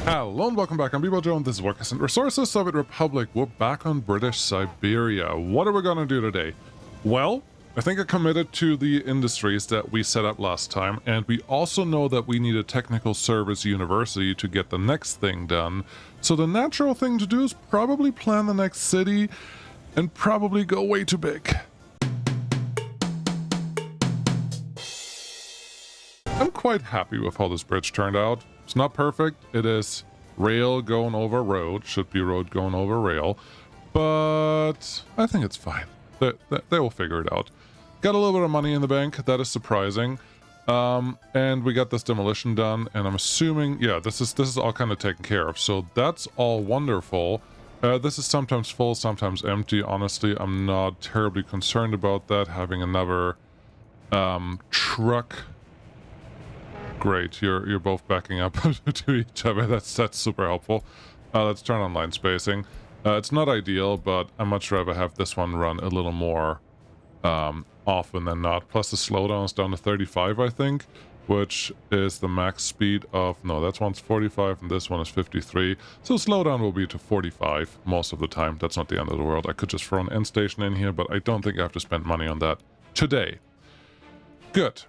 Hello and welcome back. I'm Bebo Joe and this is Workers and Resources, Soviet Republic. We're back on British Siberia. What are we going to do today? Well, I think I committed to the industries that we set up last time, and we also know that we need a technical service university to get the next thing done. So the natural thing to do is probably plan the next city and probably go way too big. I'm quite happy with how this bridge turned out. It's not perfect. It is rail going over road. Should be road going over rail. But I think it's fine. They will figure it out. Got a little bit of money in the bank. That is surprising. And we got this demolition done. And I'm assuming, yeah, this is all kind of taken care of. So that's all wonderful. This is sometimes full, sometimes empty. Honestly, I'm not terribly concerned about that. Having another truck. Great, you're both backing up to each other. That's super helpful. Let's turn on line spacing. It's not ideal, but I'd much rather have this one run a little more often than not. Plus the slowdown is down to 35, I think, which is the max speed of... No, that one's 45 and this one is 53. So slowdown will be to 45 most of the time. That's not the end of the world. I could just throw an end station in here, but I don't think I have to spend money on that today. Good.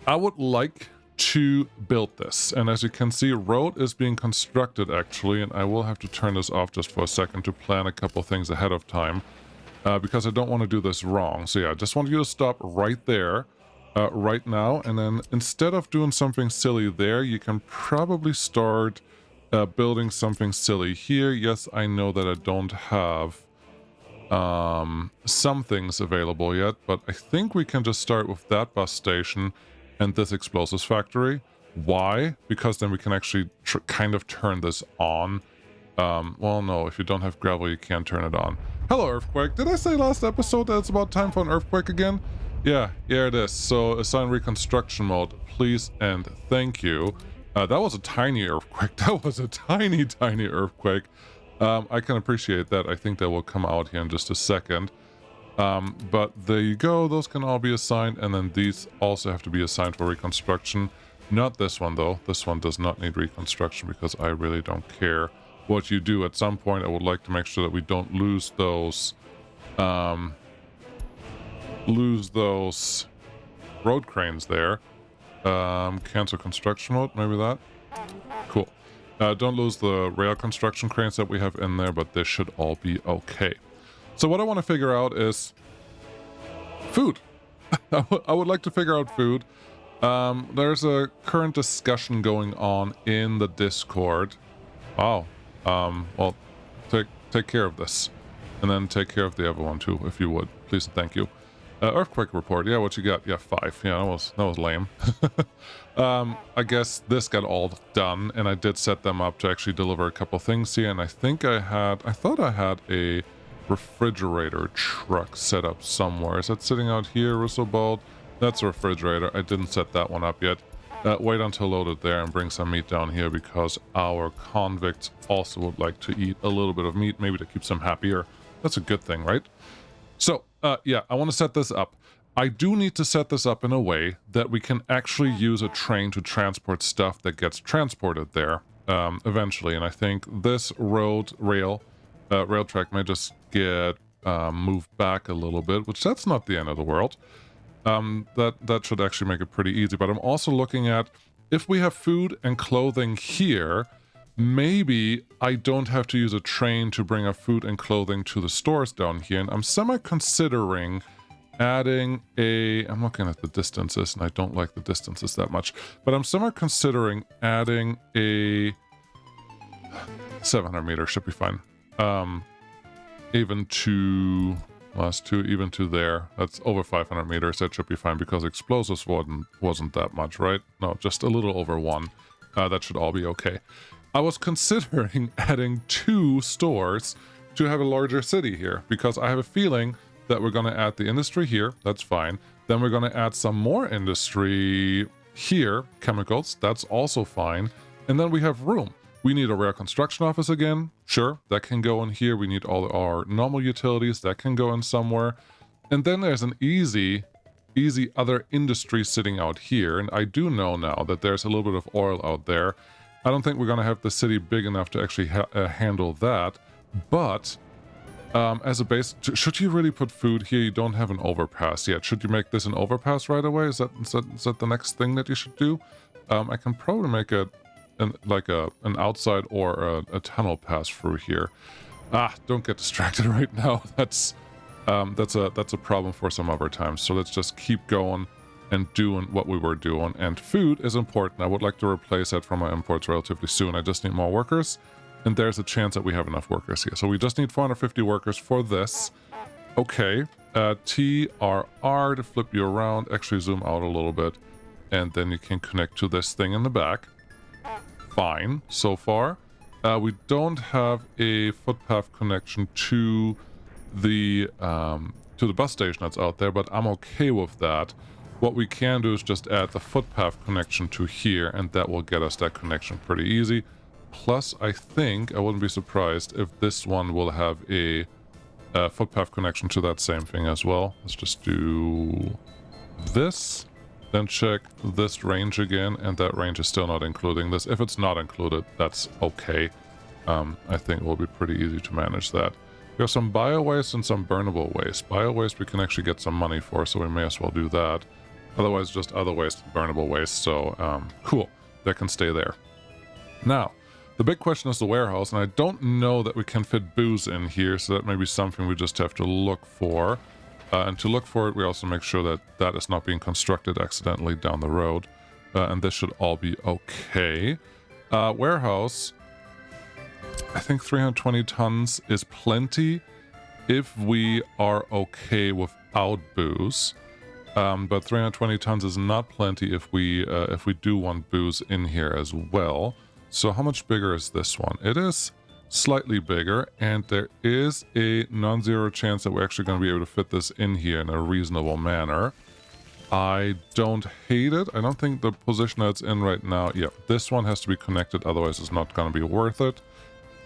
I would like to build this, and as you can see, road is being constructed actually, and I will have to turn this off just for a second to plan a couple things ahead of time, because I don't want to do this wrong. So yeah, I just want you to stop right there, right now, and then instead of doing something silly there, you can probably start building something silly here. Yes, I know that I don't have some things available yet, but I think we can just start with that bus station and this explosives factory. Why? Because then we can actually kind of turn this on. Well, no, if you don't have gravel, you can't turn it on. Hello, earthquake. Did I say last episode that it's about time for an earthquake again? Yeah, it is. So assign reconstruction mode, please and thank you. That was a tiny earthquake. That was a tiny earthquake. I can appreciate that. I think that will come out here in just a second. But there you go, those can all be assigned, and then these also have to be assigned for reconstruction. Not this one though. This one does not need reconstruction because I really don't care what you do. At some point I would like to make sure that we don't lose those road cranes there. Cancel construction mode, maybe that. Cool. Don't lose the rail construction cranes that we have in there, but this should all be okay. So what I want to figure out is food. I would like to figure out food. There's a current discussion going on in the Discord. Oh, well, take care of this, and then take care of the other one too, if you would, please and thank you. Earthquake report. Yeah, what you got? Yeah, 5. Yeah, that was lame. I guess this got all done, and I did set them up to actually deliver a couple things here, and I thought I had a refrigerator truck set up somewhere. Is that sitting out here, Russelbold? That's a refrigerator. I didn't set that one up yet. Wait until loaded there and bring some meat down here because our convicts also would like to eat a little bit of meat, maybe to keep them happier. That's a good thing, right? So, yeah, I want to set this up. I do need to set this up in a way that we can actually use a train to transport stuff that gets transported there eventually. And I think this rail track may just get moved back a little bit, which that's not the end of the world. That should actually make it pretty easy. But I'm also looking at, if we have food and clothing here, maybe I don't have to use a train to bring our food and clothing to the stores down here. And I'm semi-considering adding I'm looking at the distances, and I don't like the distances that much, but I'm semi-considering adding a 700 meters should be fine. Even to last two, even to there, that's over 500 meters. That should be fine because explosives wasn't that much, right? No, just a little over 1. That should all be okay. I was considering adding 2 stores to have a larger city here because I have a feeling that we're going to add the industry here. That's fine. Then we're going to add some more industry here, chemicals. That's also fine. And then we have room. We need a rare construction office again. Sure, that can go in here. We need all our normal utilities. That can go in somewhere. And then there's an easy other industry sitting out here. And I do know now that there's a little bit of oil out there. I don't think we're going to have the city big enough to actually handle that. But as a base, should you really put food here? You don't have an overpass yet. Should you make this an overpass right away? Is that the next thing that you should do? I can probably make it an outside or a tunnel pass through here. Don't get distracted right now. That's a problem for some other time. So let's just keep going and doing what we were doing. And food is important. I would like to replace that from my imports relatively soon. I just need more workers, and there's a chance that we have enough workers here. So we just need 450 workers for this. Okay, TRR to flip you around, actually zoom out a little bit, and then you can connect to this thing in the back. Fine, so far. We don't have a footpath connection to the bus station that's out there, but I'm okay with that. What we can do is just add the footpath connection to here, and that will get us that connection pretty easy. Plus, I think I wouldn't be surprised if this one will have a footpath connection to that same thing as well. Let's just do this, then check this range again, and that range is still not including this. If it's not included, that's okay. I think it will be pretty easy to manage that. We have some bio-waste and some burnable waste. Bio-waste we can actually get some money for, so we may as well do that. Otherwise, just other waste, burnable waste. So, cool. That can stay there. Now, the big question is the warehouse, and I don't know that we can fit booze in here, so that may be something we just have to look for. And to look for it, we also make sure that that is not being constructed accidentally down the road. And this should all be okay. Warehouse, I think 320 tons is plenty if we are okay without booze. But 320 tons is not plenty if we do want booze in here as well. So how much bigger is this one? It is slightly bigger, and there is a non-zero chance that we're actually going to be able to fit this in here in a reasonable manner. I don't hate it. I don't think the position that it's in right now... Yeah, this one has to be connected, otherwise it's not going to be worth it.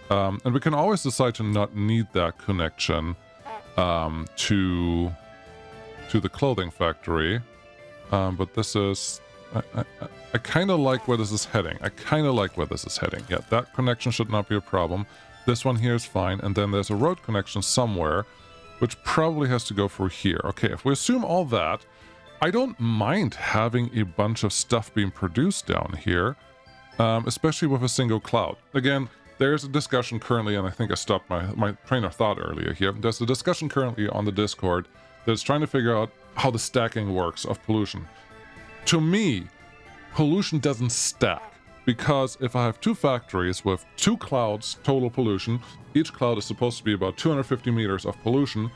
And we can always decide to not need that connection to the clothing factory. But this is... I kind of like where this is heading. Yeah, that connection should not be a problem. This one here is fine. And then there's a road connection somewhere, which probably has to go through here. Okay, if we assume all that, I don't mind having a bunch of stuff being produced down here, especially with a single cloud. Again, there's a discussion currently, and I think I stopped my train of thought earlier here. There's a discussion currently on the Discord that's trying to figure out how the stacking works of pollution. To me, pollution doesn't stack, because if I have two factories with two clouds total pollution, each cloud is supposed to be about 250 meters of pollution,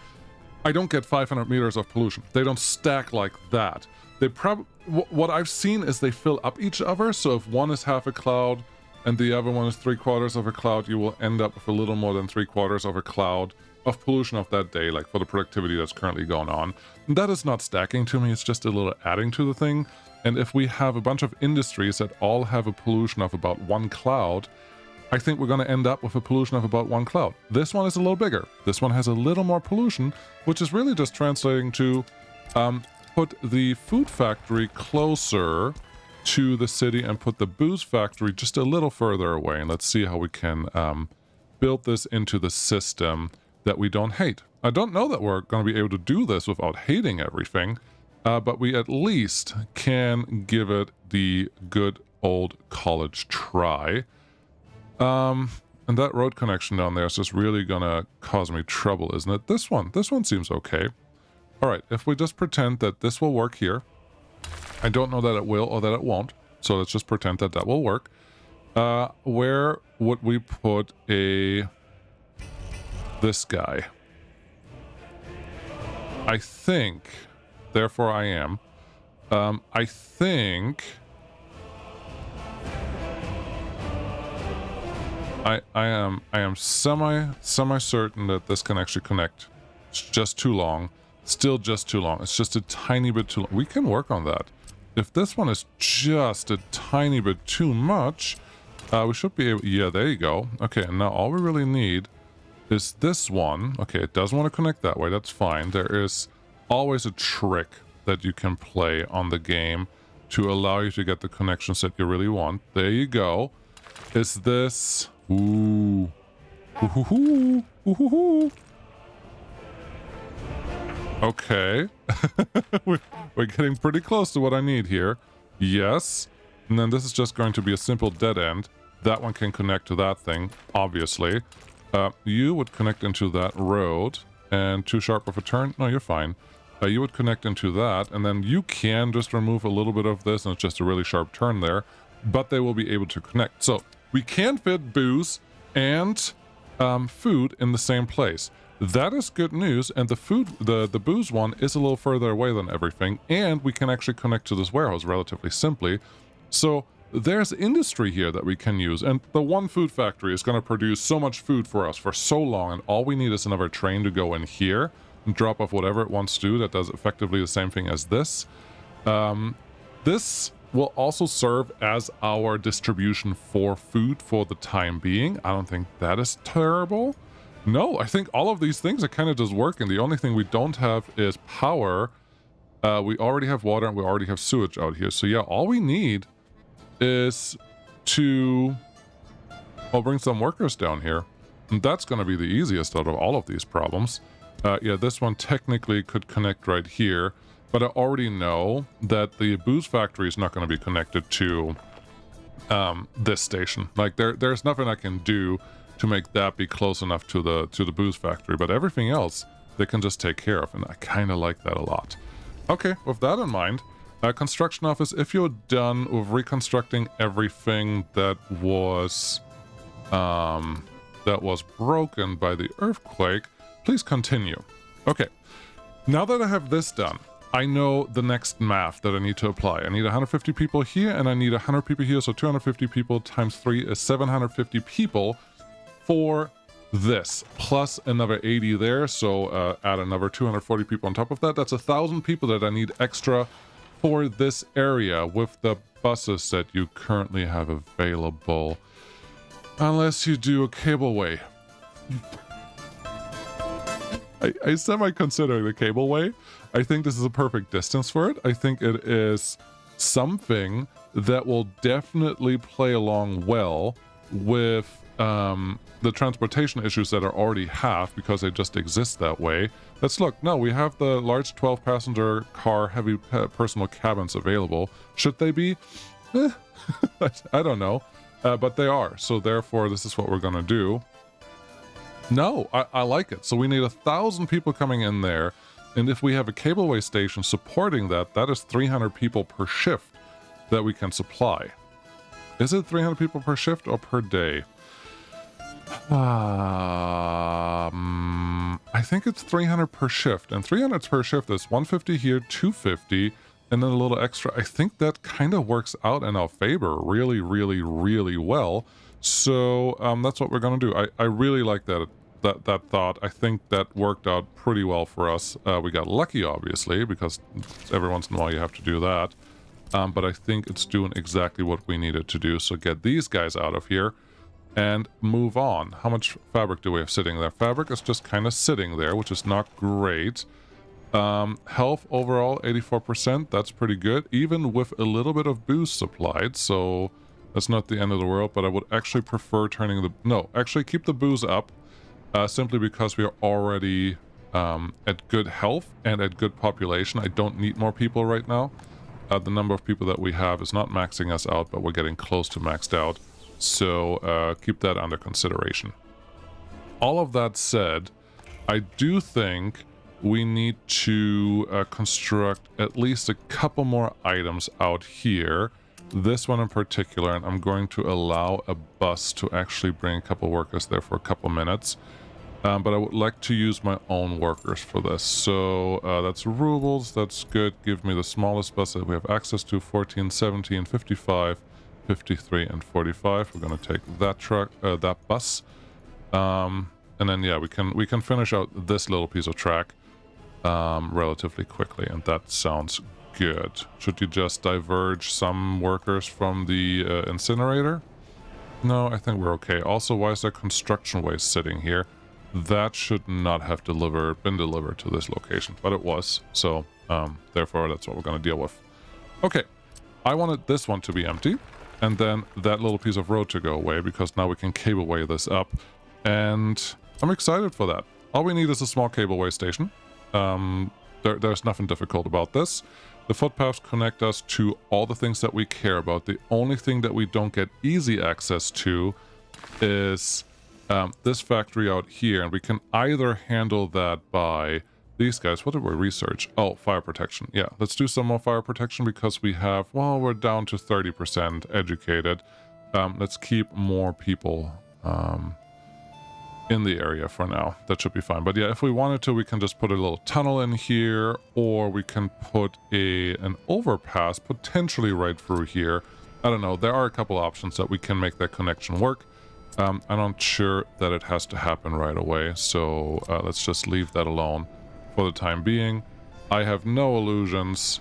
I don't get 500 meters of pollution. They don't stack like that. They what I've seen is they fill up each other, so if one is half a cloud and the other one is 3/4 of a cloud, you will end up with a little more than 3/4 of a cloud of pollution of that day, like for the productivity that's currently going on. And that is not stacking to me, it's just a little adding to the thing. And if we have a bunch of industries that all have a pollution of about one cloud, I think we're going to end up with a pollution of about one cloud. This one is a little bigger. This one has a little more pollution, which is really just translating to put the food factory closer to the city and put the booze factory just a little further away. And let's see how we can build this into the system that we don't hate. I don't know that we're going to be able to do this without hating everything, but we at least can give it the good old college try. And that road connection down there is just really gonna cause me trouble, isn't it? This one seems okay. All right, if we just pretend that this will work here. I don't know that it will or that it won't, so let's just pretend that that will work. Where would we put this guy? I think, therefore I am, I think... I am semi certain that this can actually connect. It's just too long. Still just too long. It's just a tiny bit too long. We can work on that. If this one is just a tiny bit too much, we should be able... Yeah, there you go. Okay, and now all we really need is this one. Okay, it doesn't want to connect that way. That's fine. There is always a trick that you can play on the game to allow you to get the connections that you really want. There you go. Is this... Ooh. Ooh-hoo-hoo. Ooh-hoo-hoo. Okay. We're getting pretty close to what I need here. Yes. And then this is just going to be a simple dead end. That one can connect to that thing, obviously. You would connect into that road. And too sharp of a turn? No, you're fine. You would connect into that. And then you can just remove a little bit of this. And it's just a really sharp turn there. But they will be able to connect. So we can fit booze and food in the same place. That is good news, and the booze one is a little further away than everything, and we can actually connect to this warehouse relatively simply. So there's industry here that we can use, and the one food factory is going to produce so much food for us for so long, and all we need is another train to go in here and drop off whatever it wants to do that does effectively the same thing as this. This will also serve as our distribution for food for the time being. I don't think that is terrible. No, I think all of these things are kind of just working. The only thing we don't have is power. We already have water and we already have sewage out here. So yeah, all we need is to bring some workers down here. And that's going to be the easiest out of all of these problems. Yeah, this one technically could connect right here. But I already know that the booze factory is not going to be connected to this station. Like there's nothing I can do to make that be close enough to the booze factory, but everything else they can just take care of, and I kind of like that a lot. Okay, with that in mind, construction office, if you're done with reconstructing everything that was broken by the earthquake, please continue. Okay, now that I have this done, I know the next math that I need to apply. I need 150 people here, and I need 100 people here, so 250 people times 3 is 750 people for this, plus another 80 there, so add another 240 people on top of that. That's 1,000 people that I need extra for this area with the buses that you currently have available. Unless you do a cableway. I semi-consider the cableway. I think this is a perfect distance for it. I think it is something that will definitely play along well with the transportation issues that are already have, because they just exist that way. Let's look. No, we have the large 12-passenger car heavy personal cabins available. Should they be? I don't know. But they are. So therefore, this is what we're going to do. No, I like it. So we need 1,000 people coming in there. And if we have a cableway station supporting that, that is 300 people per shift that we can supply. Is it 300 people per shift or per day? I think it's 300 per shift, and 300 per shift is 150 here, 250, and then a little extra. I think that kind of works out in our favor really, really, really well. So that's what we're going to do. I really like that thought. I think that worked out pretty well for us. We got lucky, obviously, because every once in a while you have to do that. But I think it's doing exactly what we needed to do. So get these guys out of here and move on. How much fabric do we have sitting there? Fabric is just kind of sitting there, which is not great. Health overall 84%. That's pretty good, even with a little bit of booze supplied. So that's not the end of the world, but I would actually prefer turning the... No, actually keep the booze up, simply because we are already at good health and at good population. I don't need more people right now. The number of people that we have is not maxing us out, but we're getting close to maxed out. So keep that under consideration. All of that said, I do think we need to construct at least a couple more items out here. This one in particular, and I'm going to allow a bus to actually bring a couple workers there for a couple minutes. But I would like to use my own workers for this. So that's rubles, that's good. Give me the smallest bus that we have access to, 14, 17, 55, 53, and 45. We're going to take that truck, that bus. And then, yeah, we can finish out this little piece of track relatively quickly, and that sounds good. Should you just diverge some workers from the incinerator? No, I think we're okay. Also, why is there construction waste sitting here? That should not have been delivered to this location, but it was. So, therefore, that's what we're going to deal with. Okay, I wanted this one to be empty. and then that little piece of road to go away, because now we can cableway this up, and I'm excited for that. All we need is a small cableway station. There's nothing difficult about this. The footpaths connect us to all the things that we care about. The only thing that we don't get easy access to is this factory out here, and we can either handle that by these guys. What did we research? Oh, fire protection. Yeah, let's do some more fire protection, because we have, well, we're down to 30% educated. Let's keep more people in the area for now. That should be fine. But yeah, if we wanted to, we can just put a little tunnel in here, or we can put an overpass potentially right through here. I don't know. There are a couple options that we can make that connection work. I'm not sure that it has to happen right away, so let's just leave that alone for the time being. I have no illusions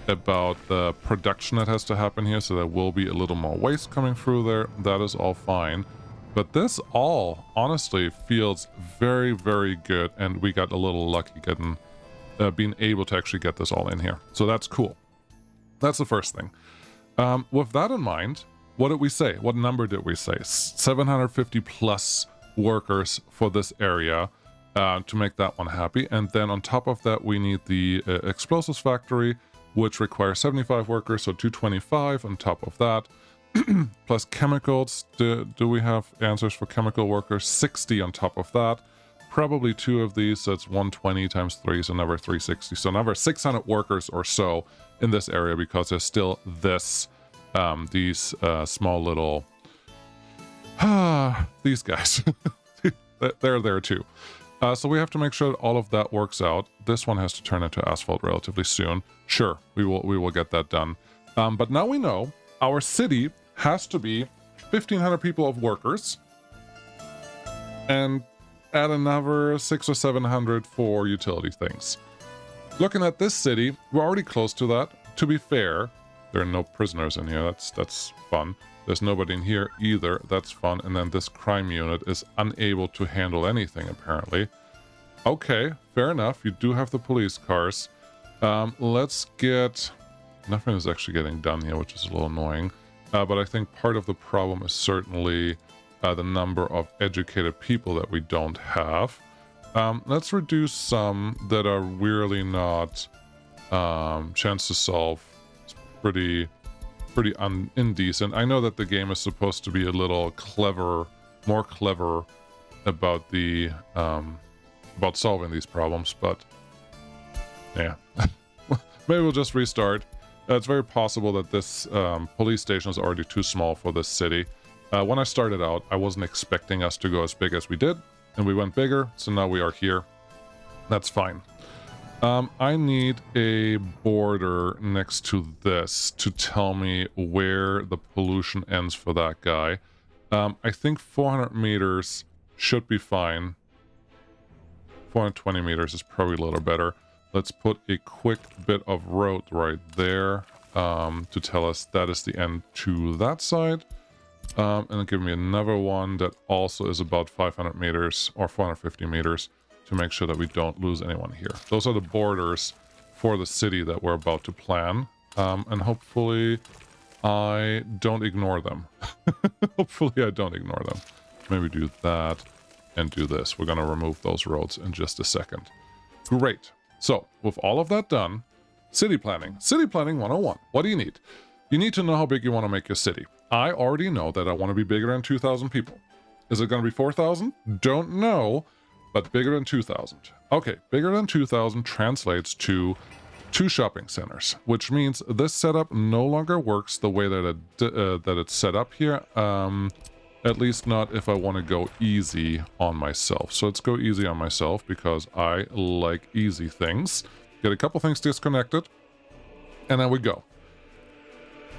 about the production that has to happen here, so there will be a little more waste coming through there. That is all fine. But this all, honestly, feels very, very good, and we got a little lucky getting, being able to actually get this all in here. So that's cool. That's the first thing. With that in mind, what did we say? What number did we say? 750 plus workers for this area to make that one happy. And then on top of that, we need the explosives factory, which requires 75 workers, so 225 on top of that. Plus chemicals. Do we have answers for chemical workers? 60 on top of that. Probably 2 of these, so it's 120 times 3, so another 360. So another 600 workers or so in this area, because there's still this, these small little, these guys. They're there too. So we have to make sure that all of that works out. This one has to turn into asphalt relatively soon. Sure, we will get that done. But now we know our city has to be 1,500 people of workers, and add another 600 or 700 for utility things. Looking at this city, we're already close to that. To be fair, there are no prisoners in here. That's fun. There's nobody in here either. That's fun. And then this crime unit is unable to handle anything, apparently. Okay, fair enough. You do have the police cars. Let's get... Nothing is actually getting done here, which is a little annoying. But I think part of the problem is certainly the number of educated people that we don't have. Let's reduce some that are really not chance to solve. It's pretty indecent. I know that the game is supposed to be a little clever, more clever about the about solving these problems, but yeah. Maybe we'll just restart. It's very possible that this police station is already too small for this city. When I started out, I wasn't expecting us to go as big as we did, and we went bigger, so now we are here. That's fine. I need a border next to this to tell me where the pollution ends for that guy. I think 400 meters should be fine. 420 meters is probably a little better. Let's put a quick bit of road right there to tell us that is the end to that side. And then give me another one that also is about 500 meters or 450 meters to make sure that we don't lose anyone here. Those are the borders for the city that we're about to plan. And hopefully I don't ignore them. Hopefully I don't ignore them. Maybe do that and do this. We're going to remove those roads in just a second. Great. So, with all of that done, city planning. City planning 101. What do you need? You need to know how big you want to make your city. I already know that I want to be bigger than 2,000 people. Is it going to be 4,000? Don't know, but bigger than 2,000. Okay, bigger than 2,000 translates to 2 shopping centers, which means this setup no longer works the way that it's set up here. At least not if I want to go easy on myself. So let's go easy on myself because I like easy things. Get a couple things disconnected, and then we go.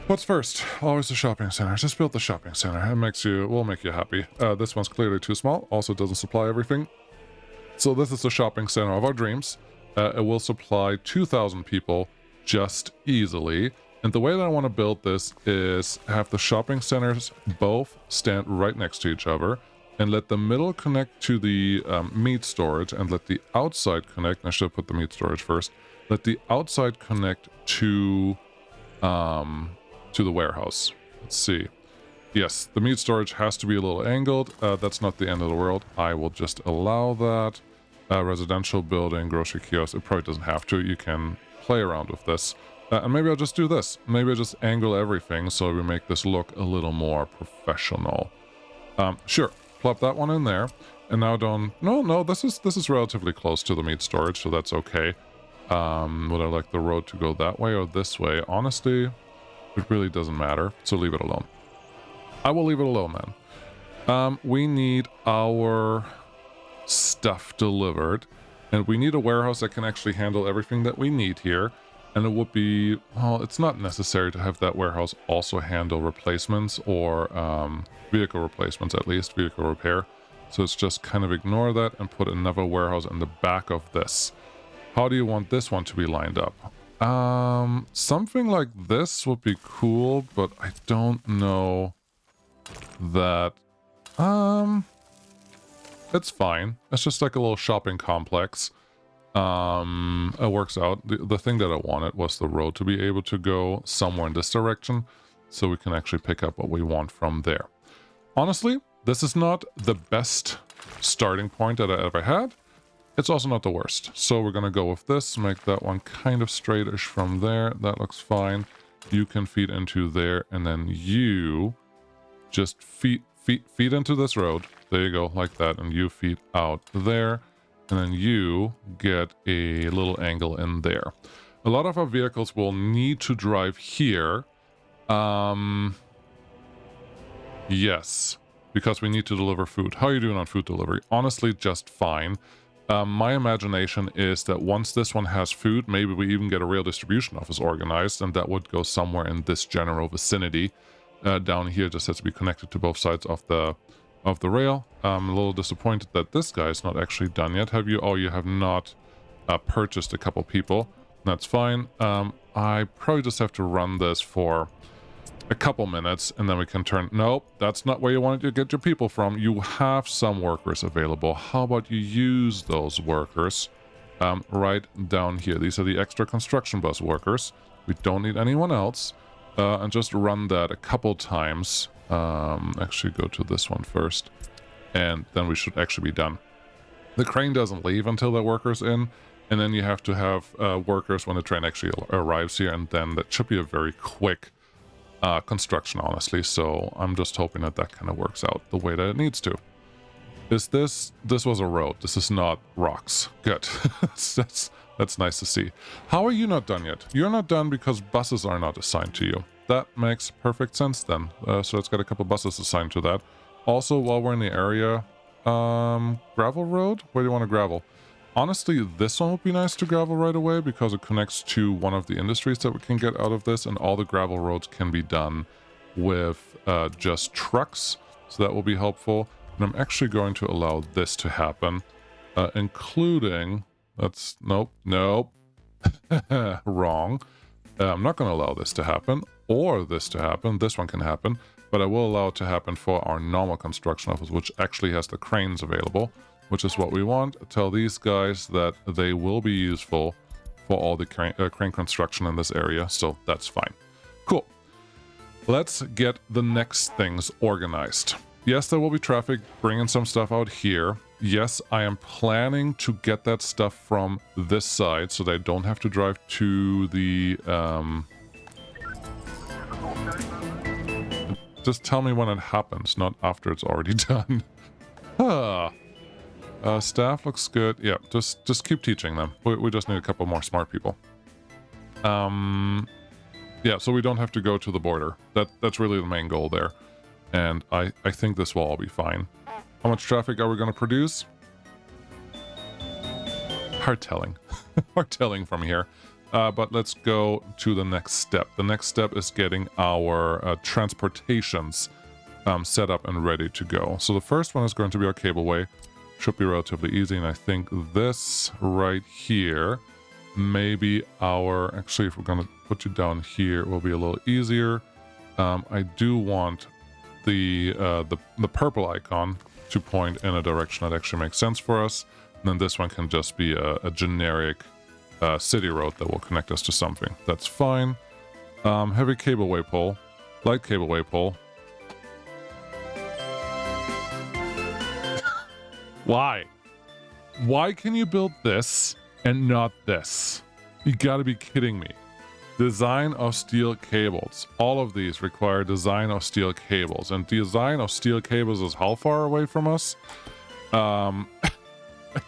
What's first? Always the shopping center. Just build the shopping center. It will make you happy. This one's clearly too small. Also doesn't supply everything. So this is the shopping center of our dreams. It will supply 2,000 people just easily. And the way that I want to build this is have the shopping centers both stand right next to each other and let the middle connect to the meat storage and let the outside connect. I should have put the meat storage first. Let the outside connect to the warehouse. Let's see. Yes, the meat storage has to be a little angled. That's not the end of the world. I will just allow that. Residential building, grocery kiosk. It probably doesn't have to. You can play around with this. And maybe I'll just do this. Maybe I'll just angle everything so we make this look a little more professional. Sure, plop that one in there. And now no, this is relatively close to the meat storage, so that's okay. Would I like the road to go that way or this way? Honestly, it really doesn't matter, so leave it alone. I will leave it alone then. We need our stuff delivered, and we need a warehouse that can actually handle everything that we need here. And it would be, well, it's not necessary to have that warehouse also handle replacements or vehicle replacements, at least vehicle repair. So it's just kind of ignore that and put another warehouse in the back of this. How do you want this one to be lined up? Something like this would be cool, but I don't know that. It's fine. It's just like a little shopping complex. It works out. The thing that I wanted was the road to be able to go somewhere in this direction, so we can actually pick up what we want from there. Honestly, this is not the best starting point that I ever had. It's also not the worst. So we're gonna go with this, make that one kind of straightish from there. That looks fine. You can feed into there, and then you just feed into this road. There you go, like that, and you feed out there. And then you get a little angle in there. A lot of our vehicles will need to drive here. Yes, because we need to deliver food. How are you doing on food delivery? Honestly, just fine. My imagination is that once this one has food, maybe we even get a rail distribution office organized, and that would go somewhere in this general vicinity. Down here just has to be connected to both sides of the rail. I'm a little disappointed that this guy is not actually done yet. Have you? Oh, you have not purchased a couple people. That's fine. I probably just have to run this for a couple minutes and then we can turn. Nope, that's not where you wanted to get your people from. You have some workers available. How about you use those workers right down here? These are the extra construction bus workers. We don't need anyone else. And just run that a couple times. Actually go to this one first, and then we should actually be done. The crane doesn't leave until the worker's in, and then you have to have workers when the train actually arrives here, and then that should be a very quick construction, honestly. So I'm just hoping that that kind of works out the way that it needs to. This was a road. This is not rocks. Good. That's nice to see. How are you not done yet? You're not done because buses are not assigned to you. That makes perfect sense then. So let's get a couple buses assigned to that. Also, while we're in the area, gravel road? Where do you want to gravel? Honestly, this one would be nice to gravel right away because it connects to one of the industries that we can get out of this, and all the gravel roads can be done with just trucks. So that will be helpful. And I'm actually going to allow this to happen, including... nope. Wrong. I'm not going to allow this to happen, or this to happen. This one can happen, but I will allow it to happen for our normal construction office, which actually has the cranes available, which is what we want. Tell these guys that they will be useful for all the crane construction in this area, so that's fine. Cool. Let's get the next things organized. Yes, there will be traffic bringing some stuff out here. Yes, I am planning to get that stuff from this side so they don't have to drive to the... Just tell me when it happens, not after it's already done. Staff looks good. Yeah, just keep teaching them. We just need a couple more smart people. Yeah, so we don't have to go to the border. That's really the main goal there. And I think this will all be fine. How much traffic are we going to produce? Hard telling. Hard telling from here. But let's go to the next step. The next step is getting our transportations set up and ready to go. So the first one is going to be our cableway. Should be relatively easy. And I think this right here may be our... Actually, if we're going to put you down here, it will be a little easier. I do want the purple icon to point in a direction that actually makes sense for us. And then this one can just be a generic city road that will connect us to something. That's fine. Heavy cableway pole. Light cableway pole. Why? Why can you build this and not this? You gotta be kidding me. Design of steel cables. All of these require design of steel cables. And design of steel cables is how far away from us? I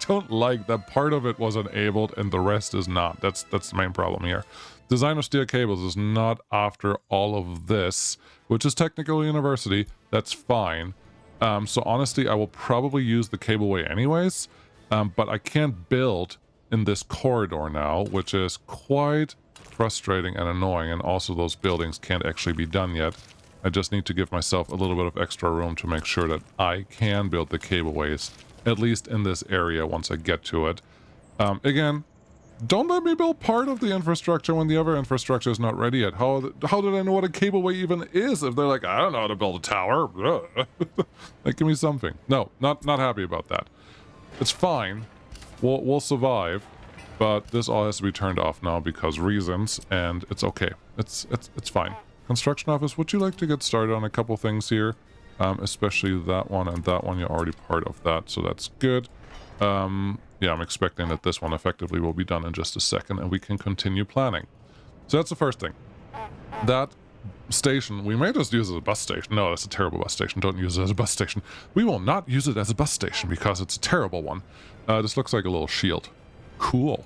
don't like that part of it was enabled and the rest is not. That's the main problem here. Design of steel cables is not after all of this, which is technical university. That's fine. So honestly, I will probably use the cableway anyways. But I can't build in this corridor now, which is quite frustrating and annoying, and also those buildings can't actually be done yet. I just need to give myself a little bit of extra room to make sure that I can build the cableways, at least in this area once I get to it. Again, don't let me build part of the infrastructure when the other infrastructure is not ready yet. How did I know what a cableway even is if they're like, I don't know how to build a tower? Like, give me something. No, not happy about that. It's fine. We'll survive. But this all has to be turned off now because reasons, and it's okay. It's fine. Construction office, would you like to get started on a couple things here? Especially that one and that one. You're already part of that, so that's good. Yeah, I'm expecting that this one effectively will be done in just a second, and we can continue planning. So that's the first thing. That station, we may just use it as a bus station. No, that's a terrible bus station. Don't use it as a bus station. We will not use it as a bus station because it's a terrible one. This looks like a little shield. Cool.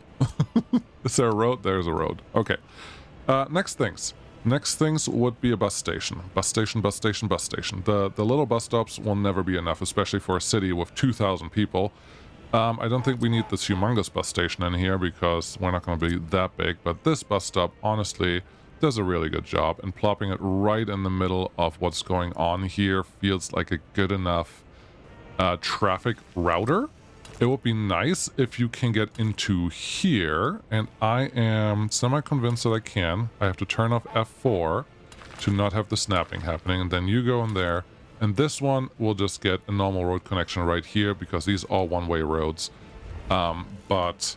Is there a road? There's a road. Okay. Next things. Next things would be a bus station. Bus station, bus station, bus station. The little bus stops will never be enough, especially for a city with 2,000 people. I don't think we need this humongous bus station in here because we're not going to be that big. But this bus stop, honestly, does a really good job. And plopping it right in the middle of what's going on here feels like a good enough traffic router. It would be nice if you can get into here, and I am semi-convinced that I can. I have to turn off F4 to not have the snapping happening, and then you go in there, and this one will just get a normal road connection right here because these are one-way roads. But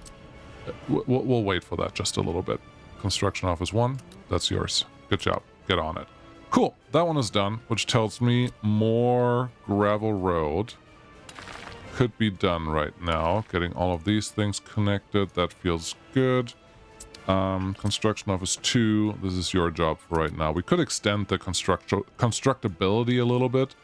we'll wait for that just a little bit. Construction office 1, that's yours. Good job. Get on it. Cool. That one is done, which tells me more gravel road could be done right now. Getting all of these things connected, that feels good. Construction office 2, this is your job for right now. We could extend the constructability a little bit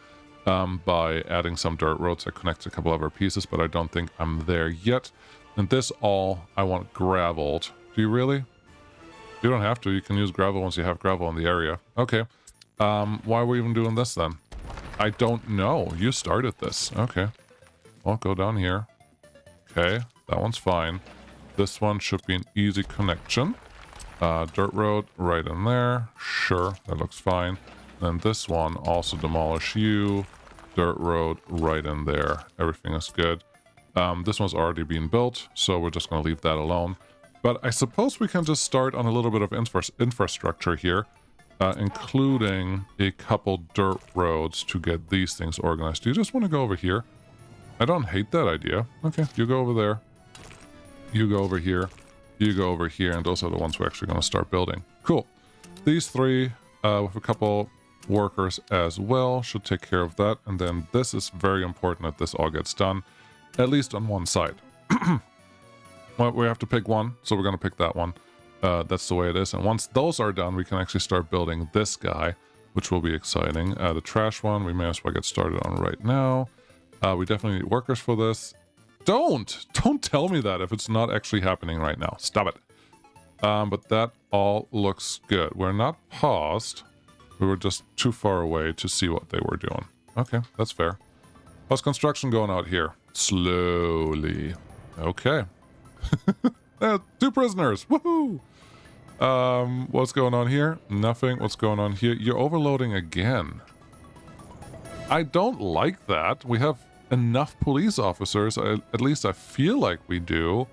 by adding some dirt roads that connect a couple other pieces, but I don't think I'm there yet. And this all I want graveled. Do you really? You don't have to. You can use gravel once you have gravel in the area. Okay. Why are we even doing this then? I don't know. You started this. Okay. Well, go down here. Okay, that one's fine. This one should be an easy connection. Dirt road right in there. Sure, that looks fine. Then this one, also demolish you. Dirt road right in there. Everything is good. This one's already been built, so we're just going to leave that alone. But I suppose we can just start on a little bit of infrastructure here, including a couple dirt roads to get these things organized. Do you just want to go over here? I don't hate that idea. Okay, you go over there. You go over here. You go over here, and those are the ones we're actually going to start building. Cool. These three, with a couple workers as well, should take care of that. And then this is very important that this all gets done, at least on one side. Well, we have to pick one, so we're going to pick that one. That's the way it is. And once those are done, we can actually start building this guy, which will be exciting. The trash one, we may as well get started on right now. We definitely need workers for this. Don't tell me that if it's not actually happening right now. Stop it. But that all looks good. We're not paused. We were just too far away to see what they were doing. Okay, that's fair. How's construction going out here? Slowly. Okay. 2 prisoners. Woohoo! What's going on here? Nothing. What's going on here? You're overloading again. I don't like that. We have enough police officers, at least I feel like we do,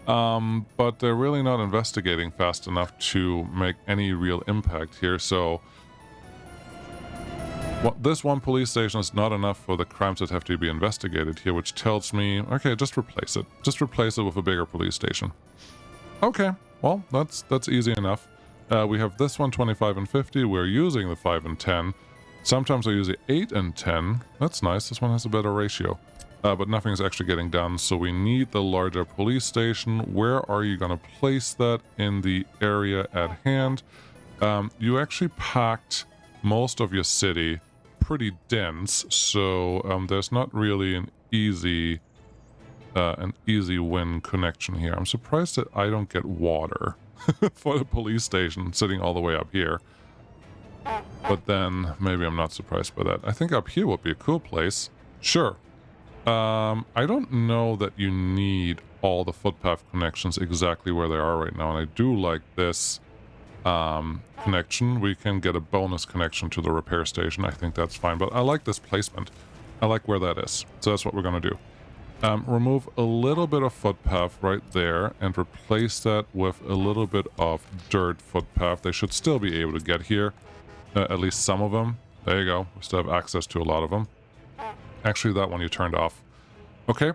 but they're really not investigating fast enough to make any real impact here. So this one police station is not enough for the crimes that have to be investigated here, which tells me, okay, just replace it. Just replace it with a bigger police station. Okay, well, that's easy enough. We have this one, 25 and 50. We're using the 5 and 10. Sometimes I use the 8 and 10. That's nice. This one has a better ratio. But nothing's actually getting done, so we need the larger police station. Where are you going to place that in the area at hand? You actually packed most of your city pretty dense, so there's not really an easy win connection here. I'm surprised that I don't get water for the police station sitting all the way up here. But then maybe I'm not surprised by that. I think up here would be a cool place. Sure. I don't know that you need all the footpath connections exactly where they are right now, and I do like this connection. We can get a bonus connection to the repair station. I think that's fine, but I like this placement. I like where that is, so that's what we're going to do. Remove a little bit of footpath right there and replace that with a little bit of dirt footpath. They should still be able to get here, at least some of them. There you go. We still have access to a lot of them. Actually, that one you turned off. Okay.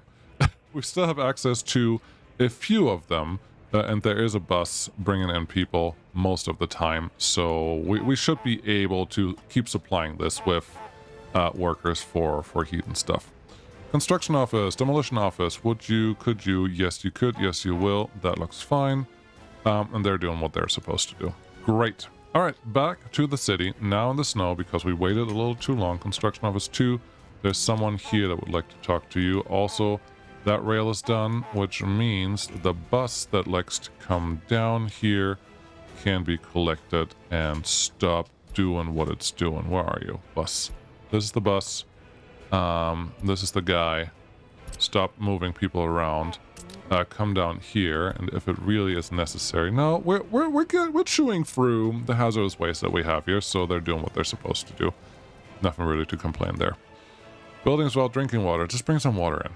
We still have access to a few of them, and there is a bus bringing in people most of the time, so we should be able to keep supplying this with workers for heat and stuff. Construction office, demolition office, could you? Yes, you could. Yes, you will. That looks fine. And they're doing what they're supposed to do. Great. All right, back to the city, now in the snow, because we waited a little too long. Construction office 2. There's someone here that would like to talk to you. Also, that rail is done, which means the bus that likes to come down here can be collected and stop doing what it's doing. Where are you, bus? This is the bus. This is the guy. Stop moving people around. Come down here, and if it really is necessary. No, we're good. We're chewing through the hazardous waste that we have here, so they're doing what they're supposed to do. Nothing really to complain there. Buildings without drinking water. Just bring some water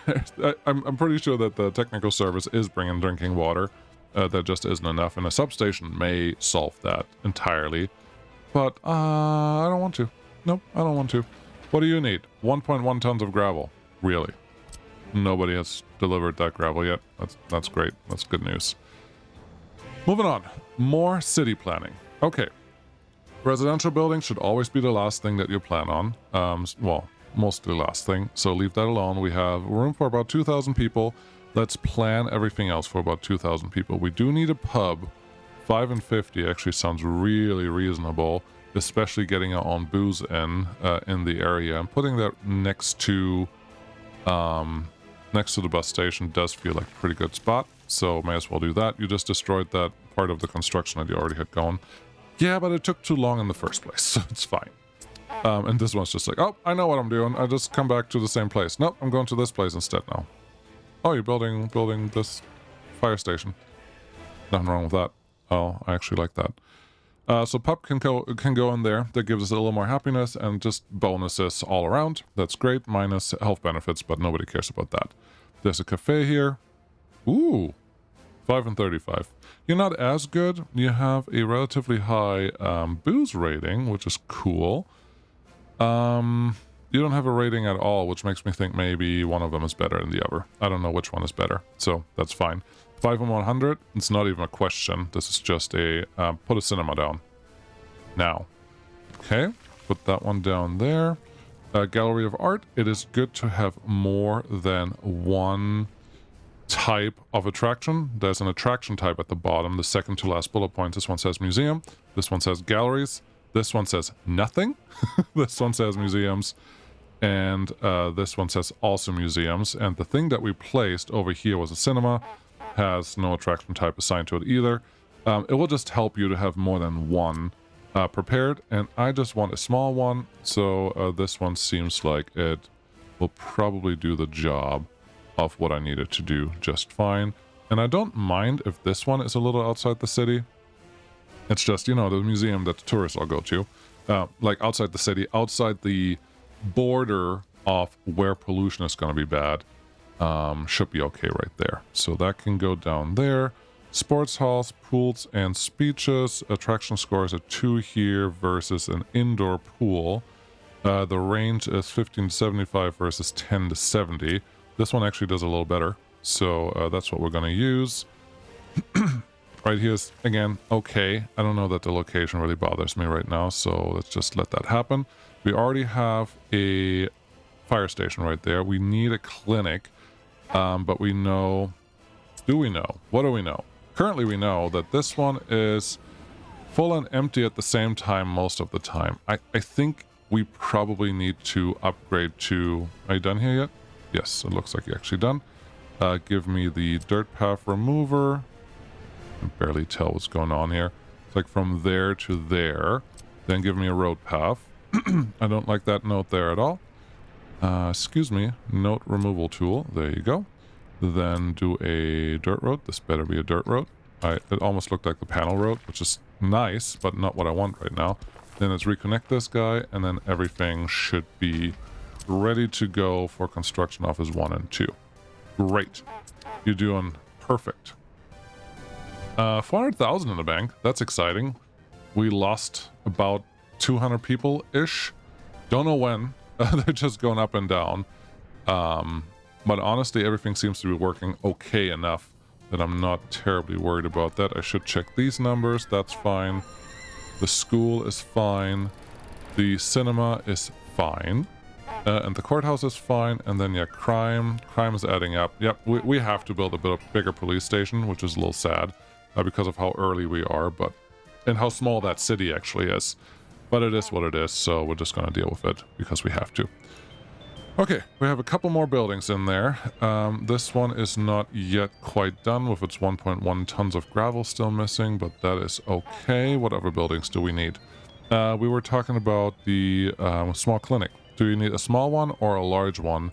in. I'm pretty sure that the technical service is bringing drinking water. That just isn't enough, and a substation may solve that entirely. But I don't want to. Nope, I don't want to. What do you need? 1.1 tons of gravel. Really? Nobody has delivered that gravel yet. That's great. That's good news. Moving on. More city planning. Okay. Residential buildings should always be the last thing that you plan on. Well, mostly the last thing. So leave that alone. We have room for about 2,000 people. Let's plan everything else for about 2,000 people. We do need a pub. 5 and 50 actually sounds really reasonable, especially getting our own booze in the area. And putting that next to the bus station does feel like a pretty good spot, so may as well do that. You just destroyed that part of the construction that you already had going. Yeah, but it took too long in the first place, so it's fine. And this one's just like, oh, I know what I'm doing. I just come back to the same place. Nope, I'm going to this place instead now. Oh, you're building this fire station. Nothing wrong with that. Oh, I actually like that. So pub can go in there. That gives us a little more happiness and just bonuses all around. That's great, minus health benefits, but nobody cares about that. There's a cafe here. Ooh, 5 and 35. You're not as good. You have a relatively high booze rating, which is cool. You don't have a rating at all, which makes me think maybe one of them is better than the other. I don't know which one is better, so that's fine. 5 and 100, it's not even a question. This is just a, put a cinema down. Now. Okay, put that one down there. Gallery of art, it is good to have more than one type of attraction. There's an attraction type at the bottom, the second to last bullet point. This one says museum, this one says galleries, this one says nothing, this one says museums, and this one says also museums. And the thing that we placed over here was a cinema. Has no attraction type assigned to it either. It will just help you to have more than one prepared, and I just want a small one, so this one seems like it will probably do the job of what I need it to do just fine. And I don't mind if this one is a little outside the city. It's just, you know, the museum that the tourists all go to, like outside the city, outside the border of where pollution is going to be bad. Should be okay right there. So that can go down there. Sports halls, pools, and speeches. Attraction scores are 2 here versus an indoor pool. The range is 15 to 75 versus 10 to 70. This one actually does a little better. So that's what we're going to use. Right here's, again, okay. I don't know that the location really bothers me right now, so let's just let that happen. We already have a fire station right there. We need a clinic, but we know... Do we know? What do we know? Currently, we know that this one is full and empty at the same time most of the time. I think we probably need to upgrade to... Are you done here yet? Yes, it looks like you're actually done. Give me the dirt path remover. I can barely tell what's going on here. It's like from there to there. Then give me a road path. I don't like that note there at all. Excuse me. Note removal tool. There you go. Then do a dirt road. This better be a dirt road. It almost looked like the panel road, which is nice, but not what I want right now. Then let's reconnect this guy, and then everything should be ready to go for construction office 1 and 2. Great. You're doing perfect. 400,000 in the bank. That's exciting. We lost about 200 people-ish. Don't know when. They're just going up and down. But honestly, everything seems to be working okay enough that I'm not terribly worried about that. I should check these numbers. That's fine. The school is fine. The cinema is fine. And the courthouse is fine. And then, yeah, crime. Crime is adding up. Yep, we have to build a bit of bigger police station, which is a little sad because of how early we are, but and how small that city actually is. But it is what it is, so we're just going to deal with it because we have to. Okay, we have a couple more buildings in there. This one is not yet quite done with its 1.1 tons of gravel still missing, but that is okay. What other buildings do we need? We were talking about the small clinic. Do you need a small one or a large one?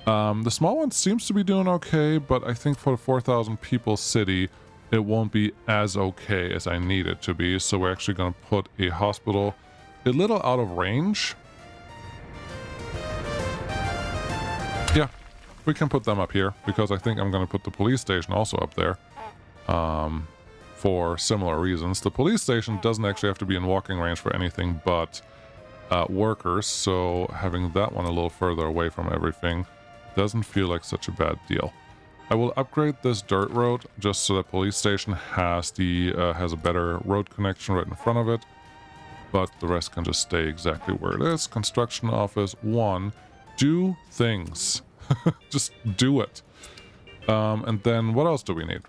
The small one seems to be doing okay, but I think for the 4,000 people city, it won't be as okay as I need it to be. So we're actually going to put a hospital a little out of range. Yeah, we can put them up here because I think I'm going to put the police station also up there for similar reasons. The police station doesn't actually have to be in walking range for anything but workers, so having that one a little further away from everything doesn't feel like such a bad deal. I will upgrade this dirt road just so that police station has a better road connection right in front of it, but the rest can just stay exactly where it is. Construction office 1. Do things. Just do it. And then what else do we need?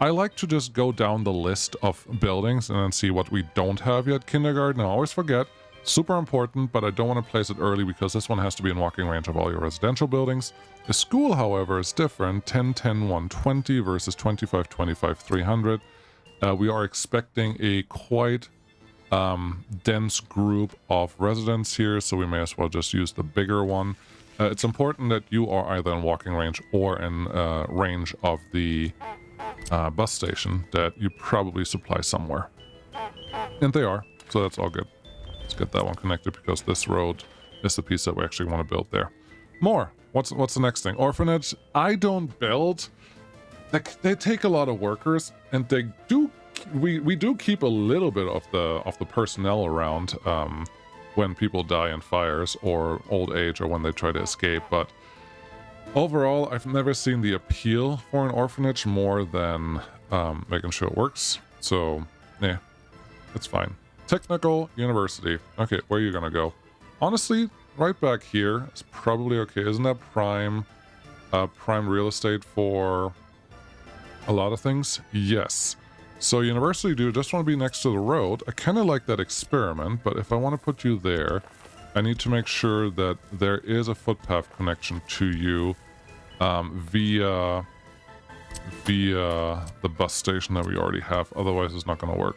I like to just go down the list of buildings and then see what we don't have yet. Kindergarten, I always forget. Super important, but I don't want to place it early because this one has to be in walking range of all your residential buildings. The school, however, is different. 10, 10, 120 versus 25, 25, 300. We are expecting a quite dense group of residents here, so we may as well just use the bigger one. It's important that you are either in walking range or in range of the bus station that you probably supply somewhere. And they are, so that's all good. Let's get that one connected because this road is the piece that we actually want to build there. More. What's the next thing? Orphanage. I don't build. They take a lot of workers, and they do. We do keep a little bit of the personnel around when people die in fires or old age or when they try to escape. But overall, I've never seen the appeal for an orphanage more than making sure it works. So, yeah, it's fine. Technical University. Okay, where are you gonna go? Honestly, right back here is probably okay. Isn't that prime real estate for a lot of things? Yes. So university do just want to be next to the road. I kind of like that experiment, but if I want to put you there, I need to make sure that there is a footpath connection to you via the bus station that we already have. Otherwise, it's not going to work.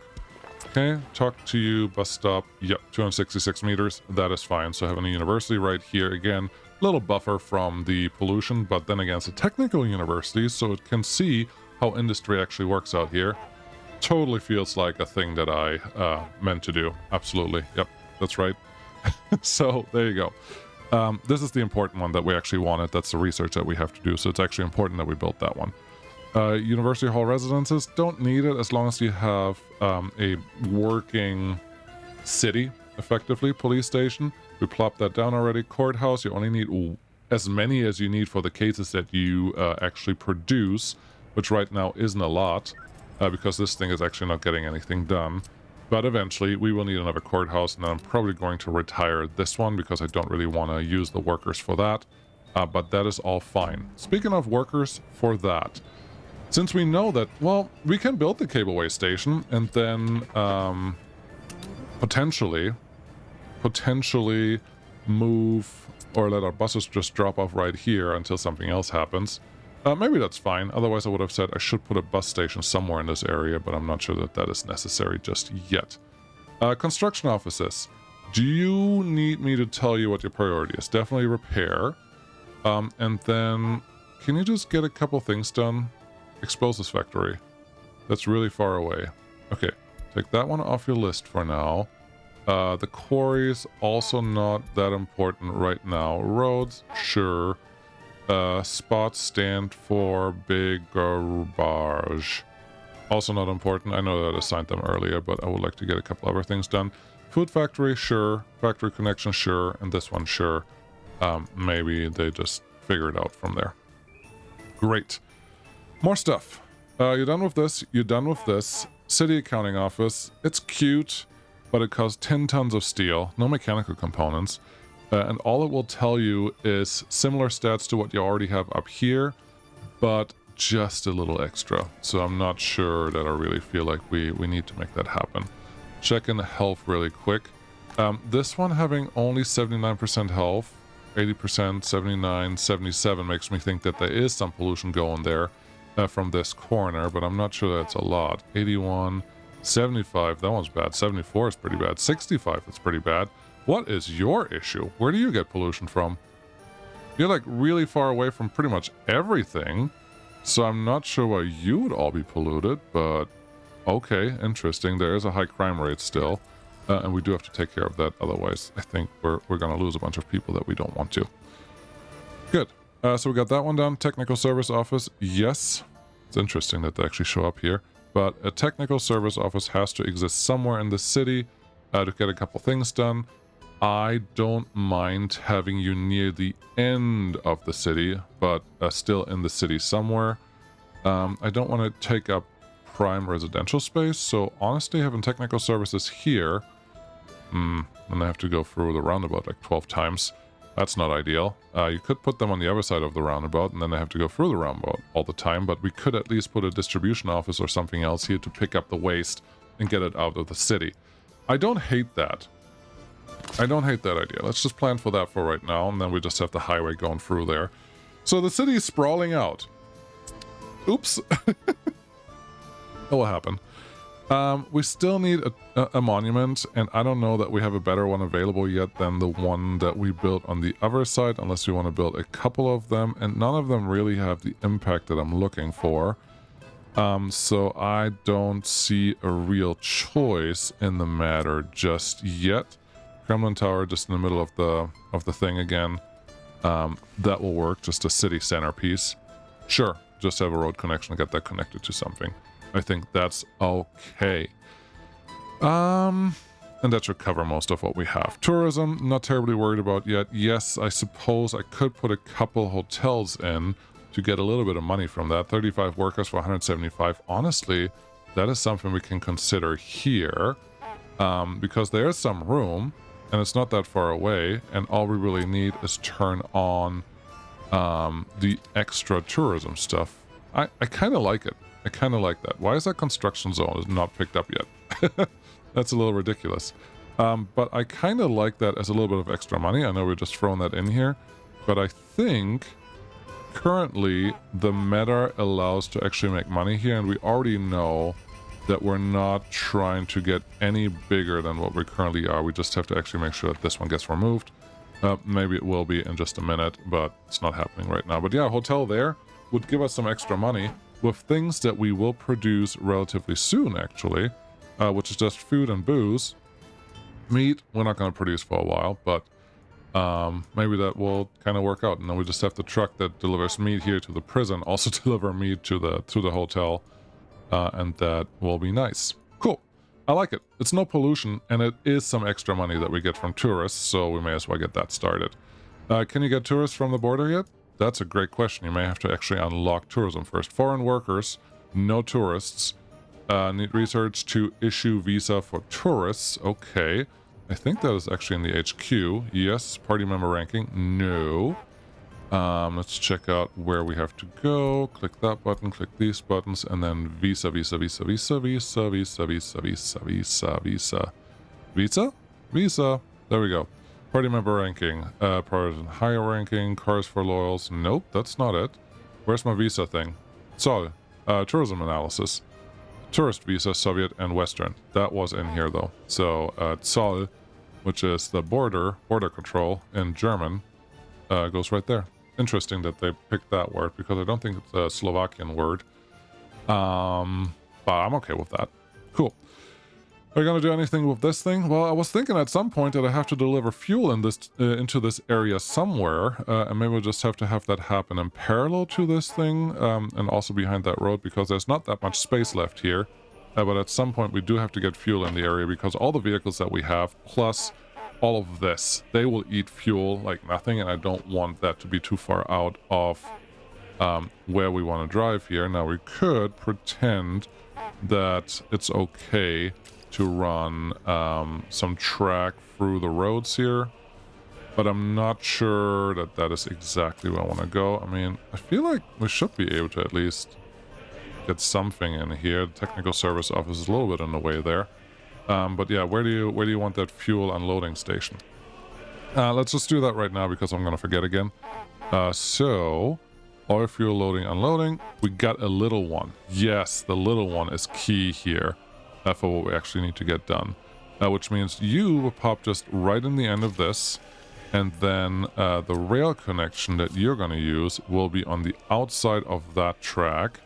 Okay, talk to you, bus stop. Yep, 266 meters. That is fine. So having a university right here, again, little buffer from the pollution, but then again, it's a technical university, so it can see how industry actually works out here. Totally feels like a thing that I meant to do. Absolutely. Yep, that's right. So there you go. This is the important one that we actually wanted. That's the research that we have to do. So it's actually important that we built that one. University hall residences, don't need it as long as you have a working city, effectively. Police station, we plopped that down already. Courthouse, you only need as many as you need for the cases that you actually produce, which right now isn't a lot. because this thing is actually not getting anything done. But eventually we will need another courthouse, and then I'm probably going to retire this one because I don't really want to use the workers for that. But that is all fine. Speaking of workers for that, since we know that, well, we can build the cableway station and then potentially move or let our buses just drop off right here until something else happens. Maybe that's fine. Otherwise, I would have said I should put a bus station somewhere in this area, but I'm not sure that that is necessary just yet. Construction offices. Do you need me to tell you what your priority is? Definitely repair. And then, can you just get a couple things done? Explosives factory. That's really far away. Okay, take that one off your list for now. The quarries, also not that important right now. Roads, sure. Spots stand for big garbage. Also not important. I know that I assigned them earlier, but I would like to get a couple other things done. Food factory, sure. Factory connection, sure. And this one, sure. Maybe they just figure it out from there. Great. More stuff. You're done with this. You're done with this. City accounting office. It's cute, but it costs 10 tons of steel. No mechanical components. And all it will tell you is similar stats to what you already have up here, but just a little extra. So I'm not sure that I really feel like we need to make that happen. Check in health really quick. This one having only 79% health, 80%, 79, 77 makes me think that there is some pollution going there from this corner, but I'm not sure that's a lot. 81, 75, that one's bad. 74 is pretty bad. 65, that's pretty bad. What is your issue? Where do you get pollution from? You're like really far away from pretty much everything, so I'm not sure why you would all be polluted, but okay, interesting. There is a high crime rate still, and we do have to take care of that. Otherwise, I think we're going to lose a bunch of people that we don't want to. Good. So we got that one done. Technical service office. Yes. It's interesting that they actually show up here, but a technical service office has to exist somewhere in the city to get a couple things done. I don't mind having you near the end of the city, but still in the city somewhere. I don't want to take up prime residential space, so honestly having technical services here, and I have to go through the roundabout like 12 times. That's not ideal. You could put them on the other side of the roundabout, and then I have to go through the roundabout all the time, but we could at least put a distribution office or something else here to pick up the waste and get it out of the city. I don't hate that. I don't hate that idea. Let's just plan for that for right now, and then we just have the highway going through there. So the city is sprawling out. Oops. That will happen. We still need a monument, and I don't know that we have a better one available yet than the one that we built on the other side, unless we want to build a couple of them, and none of them really have the impact that I'm looking for. So I don't see a real choice in the matter just yet. Kremlin Tower just in the middle of the thing again. That will work, just a city centerpiece. Sure, just have a road connection and get that connected to something. I think that's okay. And that should cover most of what we have. Tourism, not terribly worried about yet. Yes, I suppose I could put a couple hotels in to get a little bit of money from that. 35 workers for 175. Honestly, that is something we can consider here, because there is some room and it's not that far away, and all we really need is turn on the extra tourism stuff. I kind of like it. I kind of like that. Why is that construction zone not picked up yet? That's a little ridiculous. But I kind of like that as a little bit of extra money. I know we're just throwing that in here, but I think currently the meta allows to actually make money here, and we already know that we're not trying to get any bigger than what we currently are. We just have to actually make sure that this one gets removed. Maybe it will be in just a minute, but it's not happening right now. But yeah, a hotel there would give us some extra money with things that we will produce relatively soon, actually, which is just food and booze. Meat, we're not going to produce for a while, but maybe that will kind of work out. And then we just have the truck that delivers meat here to the prison also deliver meat to the hotel, and that will be nice. Cool. I like it. It's no pollution, and it is some extra money that we get from tourists, so we may as well get that started. Can you get tourists from the border yet? That's a great question. You may have to actually unlock tourism first. Foreign workers, no tourists. Need research to issue visa for tourists. Okay. I think that is actually in the HQ. Yes. Party member ranking. No. Let's check out where we have to go. Click that button, click these buttons, and then visa, visa, visa, visa, visa, visa, visa, visa, visa, visa. Visa? Visa. There we go. Party member ranking. Priority and higher ranking. Cars for loyals. Nope, that's not it. Where's my visa thing? Sol. Tourism analysis. Tourist visa, Soviet and Western. That was in here though. So, Zoll, which is the border control in German, goes right there. Interesting that they picked that word because I don't think it's a Slovakian word. But I'm okay with that. Cool. Are you gonna do anything with this thing? Well, I was thinking at some point that I have to deliver fuel in this into this area somewhere, and maybe we'll just have to have that happen in parallel to this thing, and also behind that road because there's not that much space left here. But at some point we do have to get fuel in the area because all the vehicles that we have, plus all of this, they will eat fuel like nothing, and I don't want that to be too far out of where we want to drive here. Now we could pretend that it's okay to run some track through the roads here, but I'm not sure that that is exactly where I want to go. I mean, I feel like we should be able to at least get something in here. The technical service office is a little bit in the way there. But yeah, where do you want that fuel unloading station? Let's just do that right now because I'm gonna forget again. So oil fuel loading, unloading. We got a little one. Yes, the little one is key here for what we actually need to get done. Which means you will pop just right in the end of this, and then the rail connection that you're gonna use will be on the outside of that track.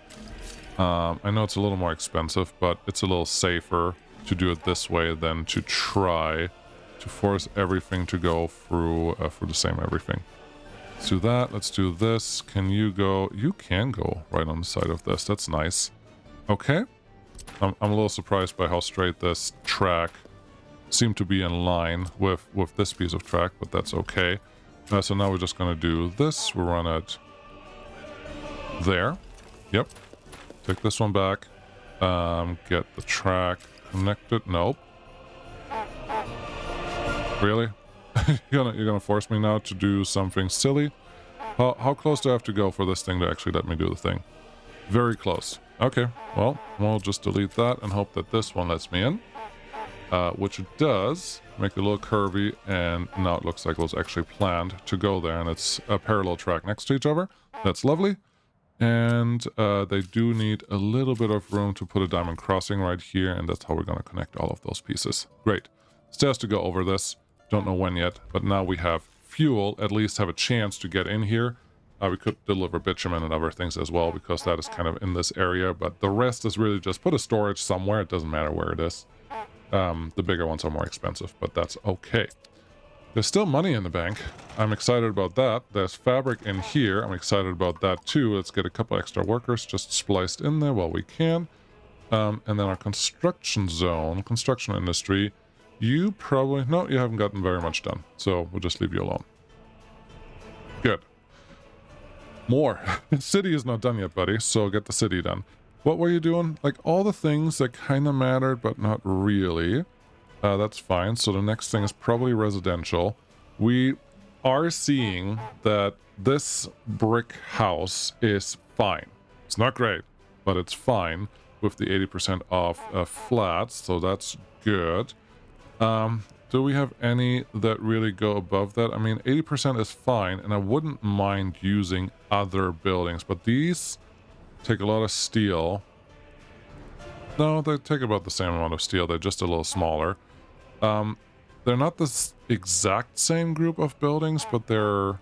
I know it's a little more expensive, but it's a little safer to do it this way than to try to force everything to go through the same everything. Let's do that. Let's do this. Can you go? You can go right on the side of this. That's nice. Okay. I'm a little surprised by how straight this track seemed to be in line with this piece of track, but that's okay. So now we're just going to do this. We'll run it there. Yep. Take this one back. Get the track connected. Nope. Really? You're gonna force me now to do something silly? How close do I have to go for this thing to actually let me do the thing? Very close. Okay, well, we'll just delete that and hope that this one lets me in. Which it does. Make it a little curvy, and now it looks like it was actually planned to go there, and it's a parallel track next to each other. That's lovely. And they do need a little bit of room to put a diamond crossing right here, and that's how we're going to connect all of those pieces. Great. Still has to go over this. Don't know when yet, but now we have fuel, at least have a chance to get in here. We could deliver bitumen and other things as well, because that is kind of in this area, but the rest is really just put a storage somewhere. It doesn't matter where it is. The bigger ones are more expensive, but that's okay. There's still money in the bank. I'm excited about that. There's fabric in here. I'm excited about that too. Let's get a couple extra workers just spliced in there while we can. And then our construction zone, construction industry. You probably... No, you haven't gotten very much done. So we'll just leave you alone. Good. More. The city is not done yet, buddy. So get the city done. What were you doing? Like all the things that kind of mattered, but not really. That's fine. So the next thing is probably residential. We are seeing that this brick house is fine. It's not great, but it's fine with the 80% off flats. So that's good. Do we have any that really go above that? I mean, 80% is fine, and I wouldn't mind using other buildings, but these take a lot of steel. No, they take about the same amount of steel. They're just a little smaller. They're not the exact same group of buildings, but they're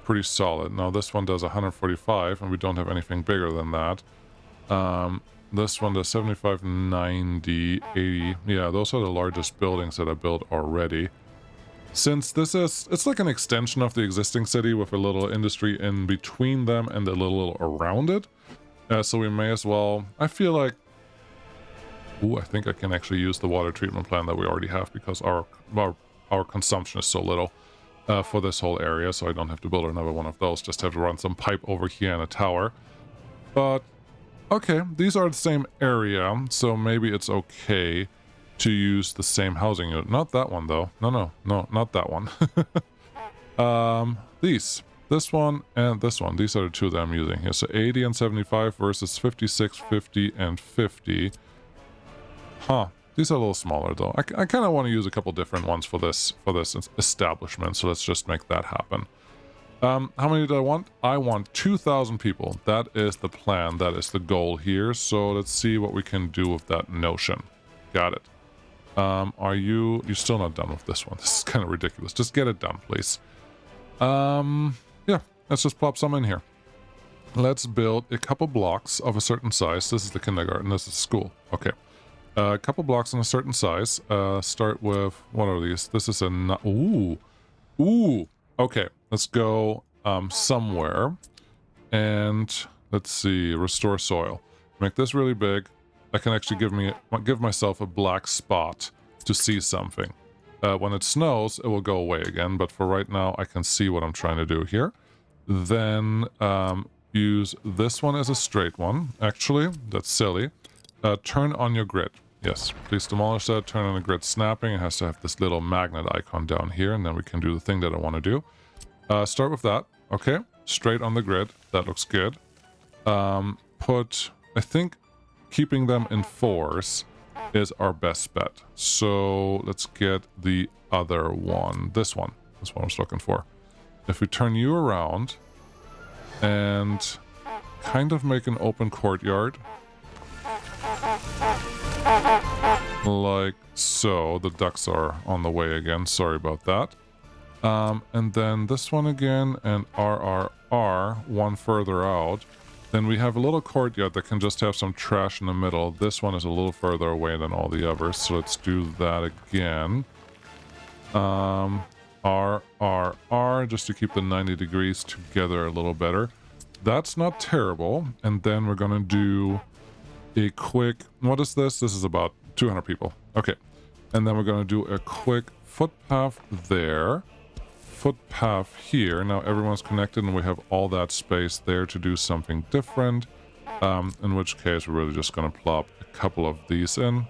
pretty solid. Now this one does 145, and we don't have anything bigger than that. This one does 75, 90, 80. Yeah, those are the largest buildings that I built already. Since this is, it's like an extension of the existing city with a little industry in between them and a little around it. So we may as well, I feel like, ooh, I think I can actually use the water treatment plant that we already have because our consumption is so little for this whole area, so I don't have to build another one of those. Just have to run some pipe over here in a tower. But Okay, these are the same area, so maybe it's okay to use the same housing unit. Not that one, though. No, not that one. This one and this one. These are the two that I'm using here. So 80 and 75 versus 56, 50, and 50. Huh. These are a little smaller, though. I kind of want to use a couple different ones for this establishment, so let's just make that happen. How many do I want? I want 2,000 people. That is the plan. That is the goal here. So let's see what we can do with that notion. Got it. You're still not done with this one. This is kind of ridiculous. Just get it done, please. Yeah, let's just plop some in here. Let's build a couple blocks of a certain size. This is the kindergarten. This is school. Okay. A couple blocks in a certain size. Start with, what are these? This is a, ooh. Okay, let's go somewhere. And let's see, restore soil. Make this really big. That can actually give myself a black spot to see something. When it snows, it will go away again, but for right now, I can see what I'm trying to do here. Then use this one as a straight one. Actually, that's silly. Turn on your grid. Yes, please demolish that. Turn on the grid snapping. It has to have this little magnet icon down here, and then we can do the thing that I want to do. Start with that. Okay, straight on the grid. That looks good. I think keeping them in fours is our best bet. So let's get the other one. This one. That's what I was looking for. If we turn you around and kind of make an open courtyard. Like so. The ducks are on the way again. Sorry about that. And then this one again and RRR, one further out. Then we have a little courtyard that can just have some trash in the middle. This one is a little further away than all the others, so let's do that again. RRR, just to keep the 90 degrees together a little better. That's not terrible. And then we're gonna do a quick, what is this? This is about 200 people. Okay. And then we're gonna do a quick footpath there. Footpath here. Now everyone's connected and we have all that space there to do something different. In which case we're really just going to plop a couple of these in.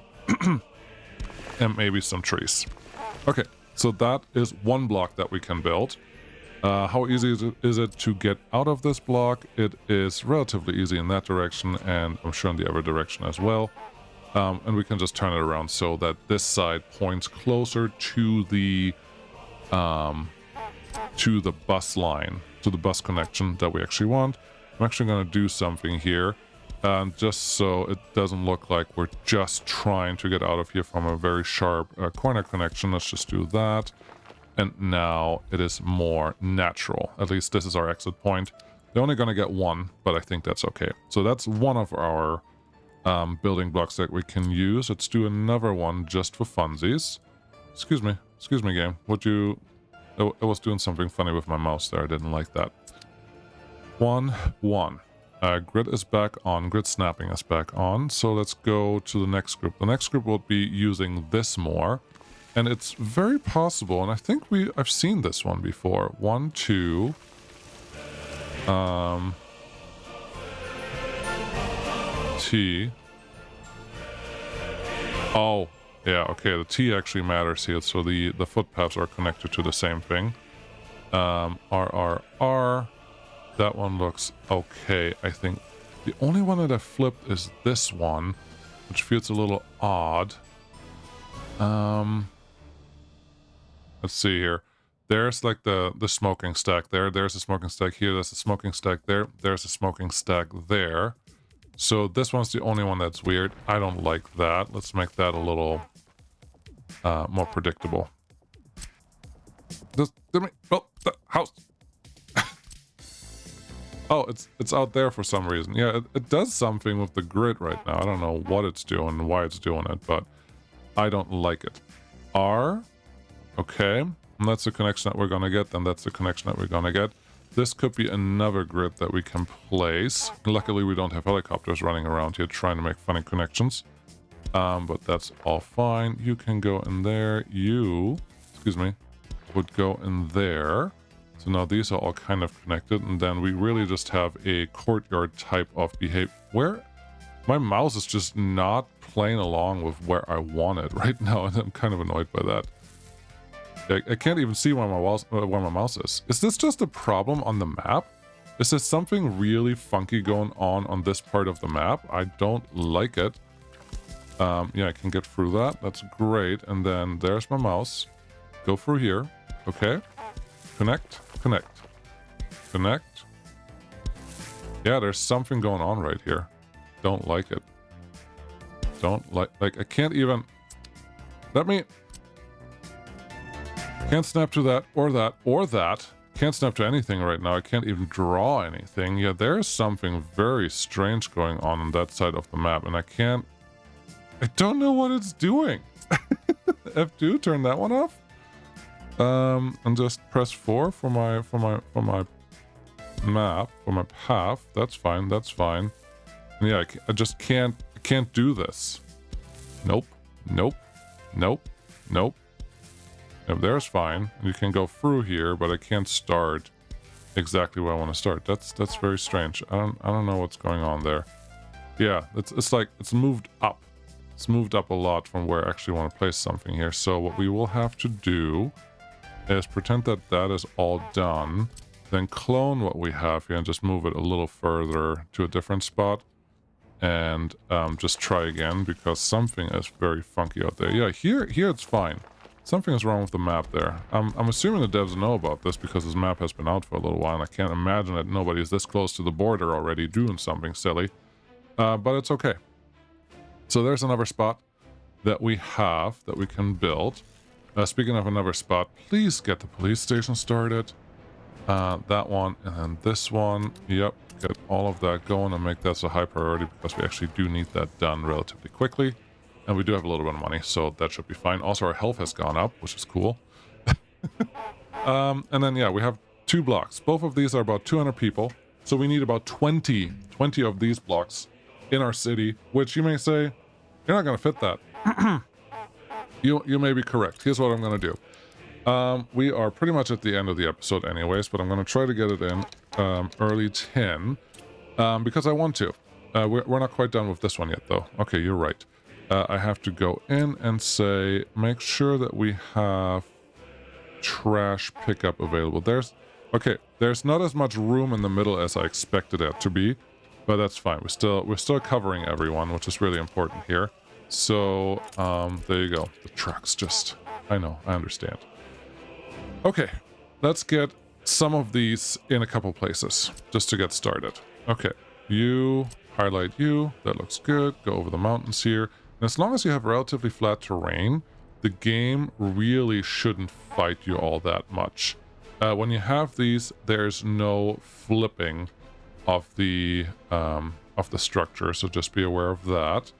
And maybe some trees. Okay, so that is one block that we can build. How easy is it to get out of this block? It is relatively easy in that direction, and I'm sure in the other direction as well. And we can just turn it around so that this side points closer to the bus line, to the bus connection that we actually want. I'm actually going to do something here, just so it doesn't look like we're just trying to get out of here from a very sharp corner connection. Let's just do that. And now it is more natural. At least this is our exit point. They're only going to get one, but I think that's okay. So that's one of our building blocks that we can use. Let's do another one just for funsies. Excuse me, game. I was doing something funny with my mouse there. I didn't like that. 1, 1. Grid is back on. Grid snapping is back on. So let's go to the next group. The next group will be using this more. And it's very possible, and I think I've seen this one before. 1, 2. T. Oh. Yeah, okay, the T actually matters here, so the footpaths are connected to the same thing. RRR, that one looks okay, I think. The only one that I flipped is this one, which feels a little odd. Let's see here. There's like the smoking stack there. There's a smoking stack here. There's a smoking stack there. There's a smoking stack there. So this one's the only one that's weird. I don't like that. Let's make that a little more predictable. Just give me build the house. Oh, it's out there for some reason. Yeah, it does something with the grid right now. I don't know what it's doing and why it's doing it, but I don't like it. R, okay, and that's the connection that we're gonna get. Then that's the connection that we're gonna get. This could be another grid that we can place. Luckily, we don't have helicopters running around here trying to make funny connections. But that's all fine. You can go in there. You, excuse me, would go in there. So now these are all kind of connected. And then we really just have a courtyard type of behavior. Where My mouse is just not playing along with where I want it right now, and I'm kind of annoyed by that. I can't even see where my mouse is. Is this just a problem on the map? Is there something really funky going on this part of the map? I don't like it. Yeah, I can get through that. That's great. And then there's my mouse. Go through here. Okay. Connect. Connect. Connect. Yeah, there's something going on right here. Don't like it. Don't like I can't even... Let me... Can't snap to that or that or that. Can't snap to anything right now. I can't even draw anything. Yeah, there's something very strange going on that side of the map, and I don't know what it's doing. F2, turn that one off. And just press 4 for my map, for my path. That's fine. That's fine. And yeah, I just can't do this. Nope. Nope. Nope. Nope. Yep, there's fine. You can go through here, but I can't start exactly where I want to start. That's very strange. I don't know what's going on there. Yeah, it's like it's moved up. It's moved up a lot from where I actually want to place something here. So what we will have to do is pretend that that is all done, then clone what we have here and just move it a little further to a different spot, and just try again because something is very funky out there. Yeah, here it's fine. Something is wrong with the map there. I'm assuming the devs know about this because this map has been out for a little while, and I can't imagine that nobody is this close to the border already doing something silly. But it's okay. So there's another spot that we have that we can build. Speaking of another spot, please get the police station started. That one, and then this one. Yep, get all of that going and make that a high priority because we actually do need that done relatively quickly. And we do have a little bit of money, so that should be fine. Also, our health has gone up, which is cool. And then, yeah, we have 2 blocks. Both of these are about 200 people. So we need about 20 of these blocks in our city, which you may say, you're not going to fit that. You may be correct. Here's what I'm going to do. We are pretty much at the end of the episode anyways, but I'm going to try to get it in early 10 because I want to. We're not quite done with this one yet, though. Okay, you're right. I have to go in and say, make sure that we have trash pickup available. There's not as much room in the middle as I expected it to be, but that's fine. We're still covering everyone, which is really important here. So, there you go. The trucks just... I know, I understand. Okay, let's get some of these in a couple places, just to get started. Okay, you, highlight you, that looks good. Go over the mountains here. And as long as you have relatively flat terrain, the game really shouldn't fight you all that much. When you have these, there's no flipping of the structure, so just be aware of that.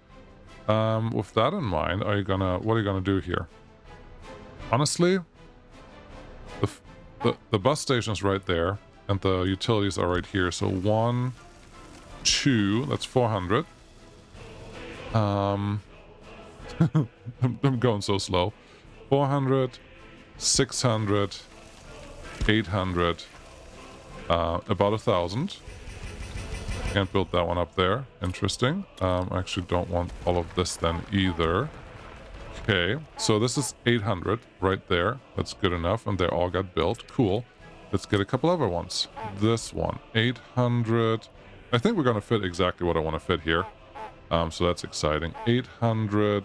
With that in mind, what are you gonna do here? Honestly, the bus station is right there, and the utilities are right here. So 1, 2, that's 400. I'm going so slow. 400, 600, 800, about 1,000. Can't build that one up there. Interesting. I actually don't want all of this then either. Okay, so this is 800 right there. That's good enough, and they all got built. Cool. Let's get a couple other ones. This one, 800. I think we're going to fit exactly what I want to fit here. So that's exciting. 800.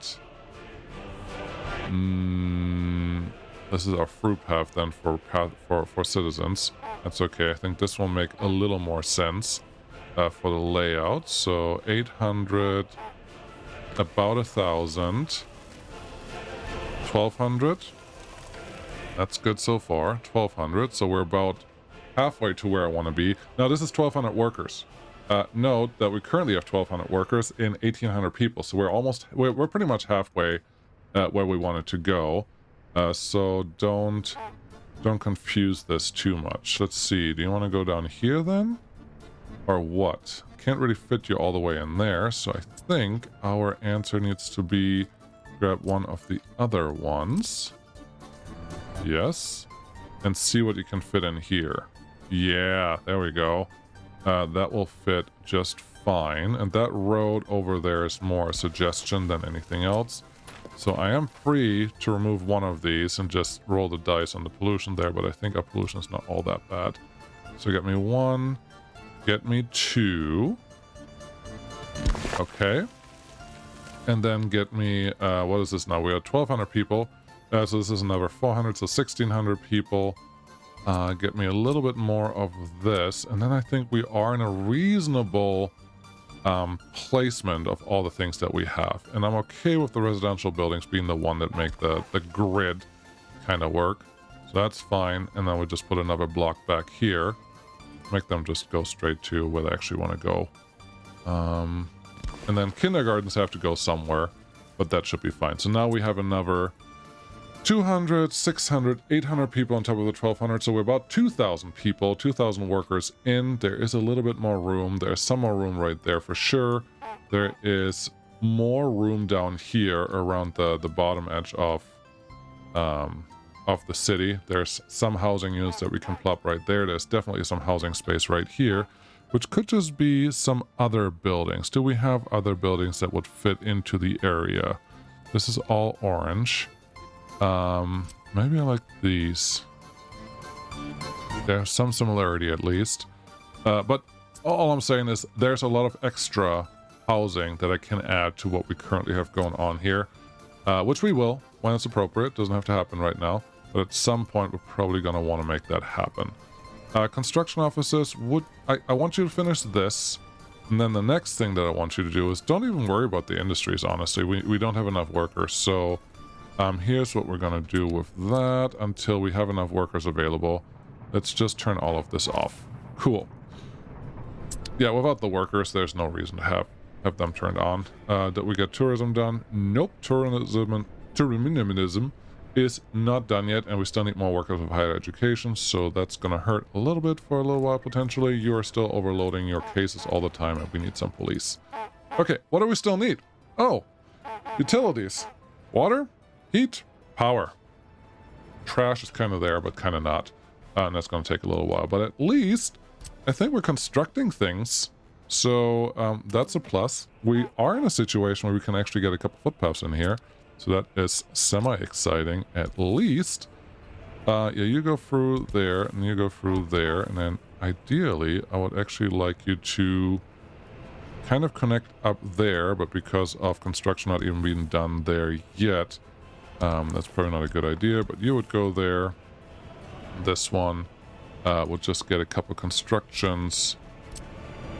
This is our fruit path then for citizens. That's okay. I think this will make a little more sense for the layout. So 800, about 1,000, 1,200. That's good so far. 1,200. So we're about halfway to where I want to be. Now this is 1,200 workers. Note that we currently have 1,200 workers in 1,800 people. So we're pretty much halfway where we wanted to go. So don't confuse this too much. Let's see. Do you want to go down here then? Or what? Can't really fit you all the way in there. So I think our answer needs to be grab one of the other ones. Yes. And see what you can fit in here. Yeah, there we go. That will fit just fine. And that road over there is more a suggestion than anything else. So I am free to remove one of these and just roll the dice on the pollution there, but I think our pollution is not all that bad. So get me 1, get me 2. Okay. And then get me, what is this now? We are 1,200 people. So this is another 400, so 1,600 people. Get me a little bit more of this. And then I think we are in a reasonable placement of all the things that we have. And I'm okay with the residential buildings being the one that make the grid kind of work. So that's fine. And then we just put another block back here. Make them just go straight to where they actually want to go. And then kindergartens have to go somewhere, but that should be fine. So now we have another 200, 600, 800 people on top of the 1,200. So we're about 2,000 people, 2,000 workers in. There is a little bit more room. There's some more room right there for sure. There is more room down here around the bottom edge of the city. There's some housing units that we can plop right there. There's definitely some housing space right here, which could just be some other buildings. Do we have other buildings that would fit into the area? This is all orange. Maybe I like these. There's some similarity at least. But all I'm saying is there's a lot of extra housing that I can add to what we currently have going on here. Which we will when it's appropriate. Doesn't have to happen right now. But at some point we're probably going to want to make that happen. Construction offices, I want you to finish this. And then the next thing that I want you to do is don't even worry about the industries, honestly. We don't have enough workers, so here's what we're going to do with that until we have enough workers available. Let's just turn all of this off. Cool. Yeah, without the workers, there's no reason to have them turned on. Did we get tourism done? Nope. Tourism is not done yet, and we still need more workers with higher education, so that's gonna hurt a little bit for a little while potentially. You are still overloading your cases all the time, and we need some police. Okay, what do we still need? Oh, utilities. Water, heat, power. Trash is kind of there, but kind of not. And that's gonna take a little while, but at least I think we're constructing things, so that's a plus. We are in a situation where we can actually get a couple footpaths in here. So that is semi-exciting, at least. Yeah, you go through there, and you go through there, and then ideally, I would actually like you to kind of connect up there, but because of construction not even being done there yet, that's probably not a good idea, but you would go there. This one would just get a couple constructions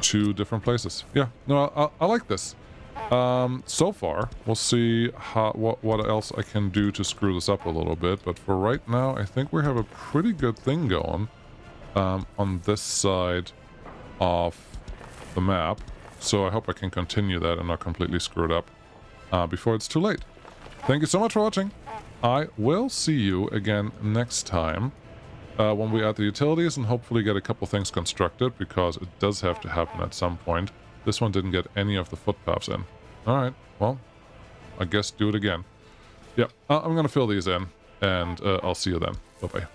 to different places. Yeah, no, I like this. So far, we'll see what else I can do to screw this up a little bit, but for right now, I think we have a pretty good thing going on this side of the map, so I hope I can continue that and not completely screw it up before it's too late. Thank you so much for watching. I will see you again next time when we add the utilities and hopefully get a couple things constructed, because it does have to happen at some point. This one didn't get any of the footpaths in. Alright, well, I guess do it again. Yeah, I'm gonna fill these in, and I'll see you then. Bye-bye.